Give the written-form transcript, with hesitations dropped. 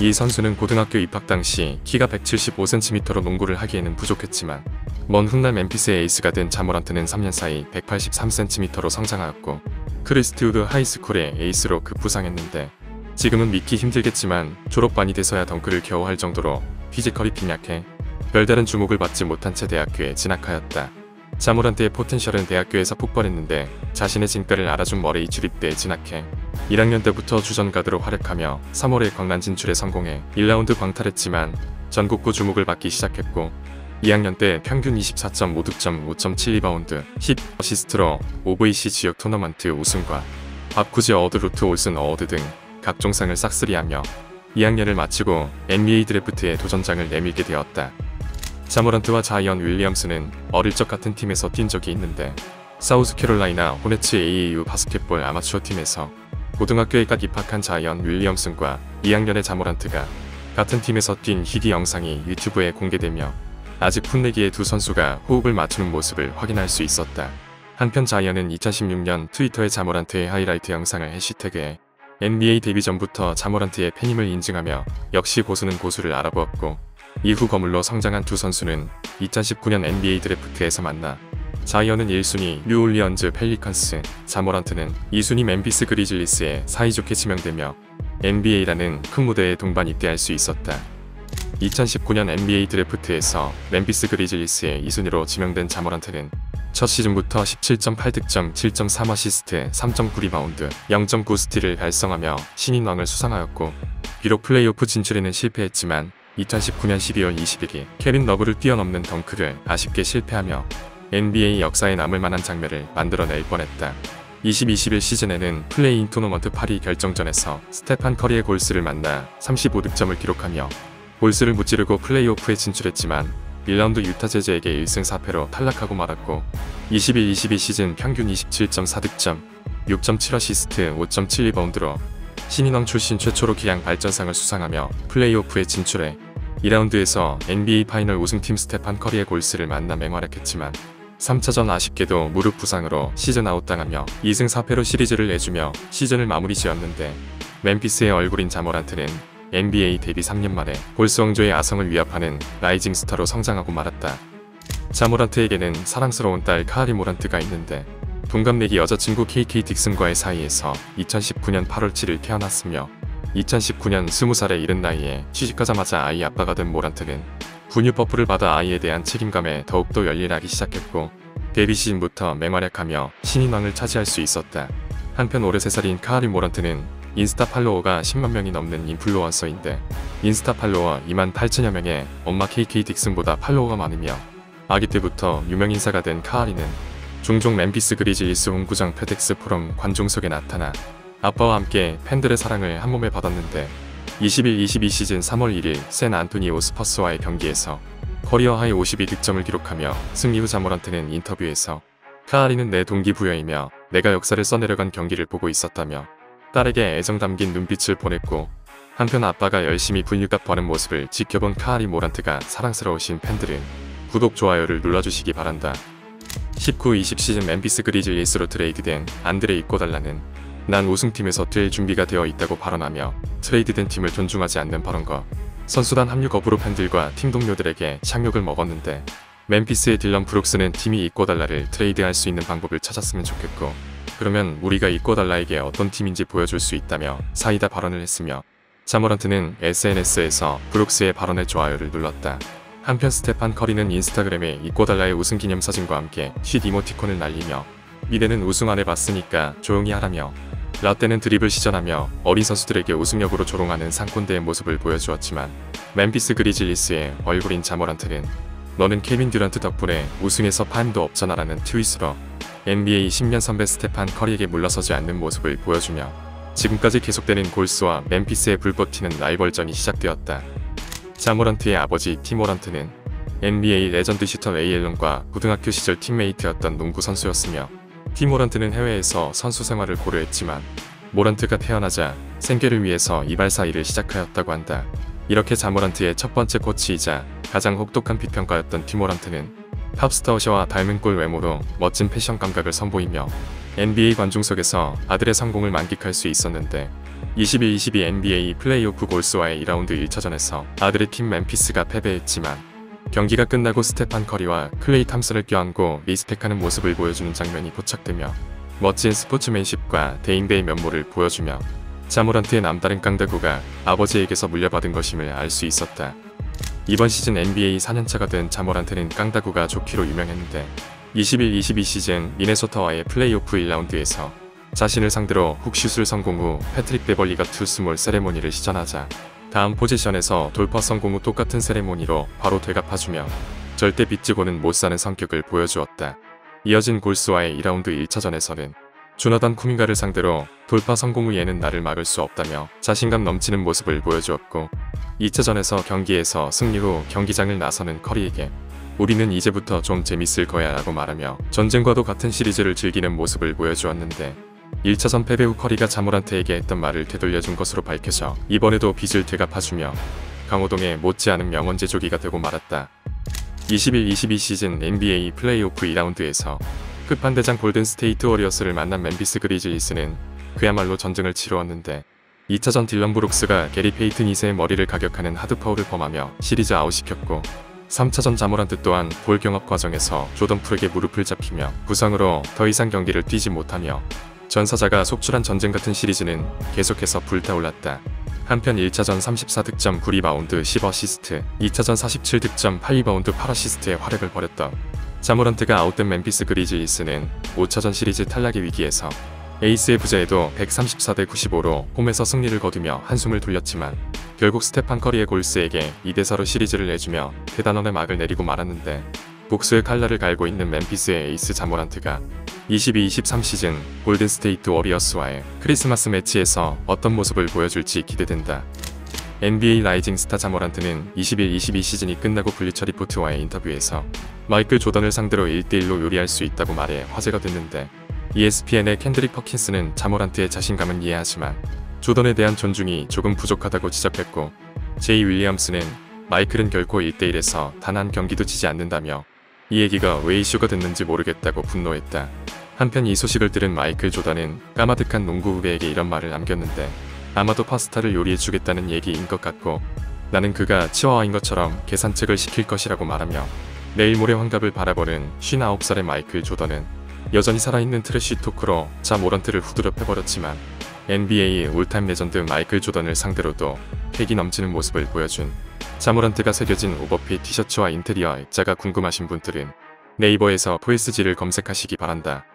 이 선수는 고등학교 입학 당시 키가 175cm로 농구를 하기에는 부족했지만 먼 훗날 멤피스의 에이스가 된 자모란트는 3년 사이 183cm로 성장하였고 크리스트우드 하이스쿨의 에이스로 급부상했는데 지금은 믿기 힘들겠지만 졸업반이 돼서야 덩크를 겨우 할 정도로 피지컬이 빈약해 별다른 주목을 받지 못한 채 대학교에 진학하였다. 자모란트의 포텐셜은 대학교에서 폭발했는데 자신의 진가를 알아준 머레이 주립대에 진학해 1학년 때부터 주전 가드로 활약하며 3월에 광란 진출에 성공해 1라운드 광탈했지만 전국구 주목을 받기 시작했고 2학년 때 평균 24.5득점 5.7리바운드 10어시스트로 OVC 지역 토너먼트 우승과 밥쿠지 어워드 루트 올슨 어워드 등 각종 상을 싹쓸이하며 2학년을 마치고 NBA 드래프트에 도전장을 내밀게 되었다. 자모란트와 자이언 윌리엄스는 어릴 적 같은 팀에서 뛴 적이 있는데 사우스캐롤라이나 호네츠 AAU 바스켓볼 아마추어 팀에서 고등학교에 딱 입학한 자이언 윌리엄슨과 2학년의 자모란트가 같은 팀에서 뛴 희귀 영상이 유튜브에 공개되며 아직 풋내기의 두 선수가 호흡을 맞추는 모습을 확인할 수 있었다. 한편 자이언은 2016년 트위터에 자모란트의 하이라이트 영상을 해시태그해 NBA 데뷔 전부터 자모란트의 팬임을 인증하며 역시 고수는 고수를 알아보았고 이후 거물로 성장한 두 선수는 2019년 NBA 드래프트에서 만나 자이언은 1순위 뉴올리언즈 펠리컨스, 자모란트는 2순위 멤피스 그리즐리스에 사이좋게 지명되며 NBA라는 큰 무대에 동반 입대할 수 있었다. 2019년 NBA 드래프트에서 멤피스 그리즐리스의 2순위로 지명된 자모란트는 첫 시즌부터 17.8득점, 7.3어시스트, 3.9리바운드, 0.9스틸을 달성하며 신인왕을 수상하였고 비록 플레이오프 진출에는 실패했지만 2019년 12월 21일 케빈 러브를 뛰어넘는 덩크를 아쉽게 실패하며 NBA 역사에 남을 만한 장면을 만들어낼 뻔했다. 2021 시즌에는 플레이인 토너먼트 8위 결정전에서 스테판 커리의 골스를 만나 35득점을 기록하며 골스를 무찌르고 플레이오프에 진출했지만 1라운드 유타 재즈에게 1승 4패로 탈락하고 말았고 21-22 시즌 평균 27.4득점, 6.7어시스트, 5.7리바운드로 신인왕 출신 최초로 기량 발전상을 수상하며 플레이오프에 진출해 2라운드에서 NBA 파이널 우승팀 스테판 커리의 골스를 만나 맹활약했지만 3차전 아쉽게도 무릎 부상으로 시즌 아웃당하며 2승 4패로 시리즈를 내주며 시즌을 마무리 지었는데 멤피스의 얼굴인 자모란트는 NBA 데뷔 3년 만에 골스 왕조의 아성을 위협하는 라이징 스타로 성장하고 말았다. 자모란트에게는 사랑스러운 딸 카아리 모란트가 있는데 동갑내기 여자친구 KK 딕슨과의 사이에서 2019년 8월 7일 태어났으며 2019년 20살에 이른 나이에 취직하자마자 아이 아빠가 된 모란트는 분유 버프를 받아 아이에 대한 책임감에 더욱더 열일하기 시작했고 데뷔 시즌부터 맹활약하며 신인왕을 차지할 수 있었다. 한편 올해 3살인 카아리 모란트는 인스타 팔로워가 10만 명이 넘는 인플루언서인데 인스타 팔로워 2만 8천여 명의 엄마 KK 딕슨보다 팔로워가 많으며 아기 때부터 유명인사가 된 카아리는 종종 멤피스 그리즐리스 홈구장 페덱스 포럼 관중석에 나타나 아빠와 함께 팬들의 사랑을 한몸에 받았는데 21-22 시즌 3월 1일 샌 안토니오 스퍼스와의 경기에서 커리어 하이 52득점을 기록하며 승리 후 자모란트는 인터뷰에서 카아리는 내 동기부여이며 내가 역사를 써내려간 경기를 보고 있었다며 딸에게 애정 담긴 눈빛을 보냈고 한편 아빠가 열심히 분유값 버는 모습을 지켜본 카아리 모란트가 사랑스러우신 팬들은 구독, 좋아요를 눌러주시기 바란다. 19-20 시즌 멤피스 그리즐리스로 트레이드된 안드레 이꼬달라는 난 우승팀에서 뛸 준비가 되어 있다고 발언하며 트레이드된 팀을 존중하지 않는 발언과 선수단 합류 거부로 팬들과 팀 동료들에게 착욕을 먹었는데 멤피스의 딜런 브룩스는 팀이 이꼬달라를 트레이드할 수 있는 방법을 찾았으면 좋겠고 그러면 우리가 이꼬달라에게 어떤 팀인지 보여줄 수 있다며 사이다 발언을 했으며 자모란트는 SNS에서 브룩스의 발언에 좋아요를 눌렀다. 한편 스테판 커리는 인스타그램에 이꼬달라의 우승기념 사진과 함께 쉿 이모티콘을 날리며 미래는 우승 안 해봤으니까 조용히 하라며 라떼는 드립을 시전하며 어린 선수들에게 우승력으로 조롱하는 상꼰대의 모습을 보여주었지만 멤피스 그리즐리스의 얼굴인 자모란트는 너는 케빈 듀란트 덕분에 우승해서 파임도 없잖아라는 트윗으로 NBA 10년 선배 스테판 커리에게 물러서지 않는 모습을 보여주며 지금까지 계속되는 골스와 멤피스의 불꽃 튀는 라이벌전이 시작되었다. 자모란트의 아버지 티모란트는 NBA 레전드 슈터 레이 앨런과 고등학교 시절 팀메이트였던 농구 선수였으며 티모란트는 해외에서 선수 생활을 고려했지만 모란트가 태어나자 생계를 위해서 이발 사이를 시작하였다고 한다. 이렇게 자모란트의 첫 번째 코치이자 가장 혹독한 비평가였던 티모란트는 팝스타어셔와 닮은 꼴 외모로 멋진 패션 감각을 선보이며 NBA 관중석에서 아들의 성공을 만끽할 수 있었는데 21-22 NBA 플레이오프 골스와의 2라운드 1차전에서 아들의 팀 멤피스가 패배했지만 경기가 끝나고 스테판 커리와 클레이 탐슨을 껴안고 리스펙하는 모습을 보여주는 장면이 포착되며 멋진 스포츠맨십과 대인배의 면모를 보여주며 자모란트의 남다른 깡다구가 아버지에게서 물려받은 것임을 알 수 있었다. 이번 시즌 NBA 4년차가 된 자모란트는 깡다구가 좋기로 유명했는데 21-22 시즌 미네소타와의 플레이오프 1라운드에서 자신을 상대로 훅슛을 성공 후 패트릭 베벌리가 투 스몰 세레모니를 시전하자 다음 포지션에서 돌파 성공 후 똑같은 세레모니로 바로 되갚아주며 절대 빚지고는 못사는 성격을 보여주었다. 이어진 골스와의 2라운드 1차전에서는 조나단 쿠민가를 상대로 돌파 성공 후 얘는 나를 막을 수 없다며 자신감 넘치는 모습을 보여주었고 2차전에서 경기에서 승리 후 경기장을 나서는 커리에게 우리는 이제부터 좀 재밌을 거야 라고 말하며 전쟁과도 같은 시리즈를 즐기는 모습을 보여주었는데 1차전 패배 후 커리가 자모란트에게 했던 말을 되돌려준 것으로 밝혀져 이번에도 빚을 되갚아주며 강호동의 못지않은 명언 제조기가 되고 말았다. 21-22 시즌 NBA 플레이오프 2라운드에서 끝판대장 골든스테이트 워리어스를 만난 멤피스 그리즐리스는 그야말로 전쟁을 치루었는데 2차전 딜런 브룩스가 게리 페이튼 2세의 머리를 가격하는 하드파울을 범하며 시리즈 아웃시켰고 3차전 자모란트 또한 볼 경합 과정에서 조던 풀에게 무릎을 잡히며 부상으로 더 이상 경기를 뛰지 못하며 전사자가 속출한 전쟁 같은 시리즈는 계속해서 불타올랐다. 한편 1차전 34득점 9리바운드 10어시스트, 2차전 47득점 8리바운드 8어시스트의 활약을 벌였던 자모란트가 아웃된 멤피스 그리즐리스는 5차전 시리즈 탈락의 위기에서 에이스의 부재에도 134대 95로 홈에서 승리를 거두며 한숨을 돌렸지만 결국 스테판 커리의 골스에게 2대4로 시리즈를 내주며 대단원의 막을 내리고 말았는데 복수의 칼날을 갈고 있는 멤피스의 에이스 자모란트가 22-23 시즌 골든스테이트 워리어스와의 크리스마스 매치에서 어떤 모습을 보여줄지 기대된다. NBA 라이징 스타 자모란트는 21-22 시즌이 끝나고 블리처 리포트와의 인터뷰에서 마이클 조던을 상대로 1대1로 요리할 수 있다고 말해 화제가 됐는데 ESPN의 캔드릭 퍼킨스는 자모란트의 자신감은 이해하지만 조던에 대한 존중이 조금 부족하다고 지적했고 제이 윌리엄스는 마이클은 결코 1대1에서 단 한 경기도 지지 않는다며 이 얘기가 왜 이슈가 됐는지 모르겠다고 분노했다. 한편 이 소식을 들은 마이클 조던은 까마득한 농구 후배에게 이런 말을 남겼는데 아마도 파스타를 요리해주겠다는 얘기인 것 같고 나는 그가 치와와인 것처럼 계산책을 시킬 것이라고 말하며 내일 모레 환갑을 바라보는 59살의 마이클 조던은 여전히 살아있는 트래쉬 토크로 자모란트를 후드려 패버렸지만 NBA의 올타임 레전드 마이클 조던을 상대로도 패기 넘치는 모습을 보여준 자모란트가 새겨진 오버핏 티셔츠와 인테리어 액자가 궁금하신 분들은 네이버에서 포에스지를 검색하시기 바란다.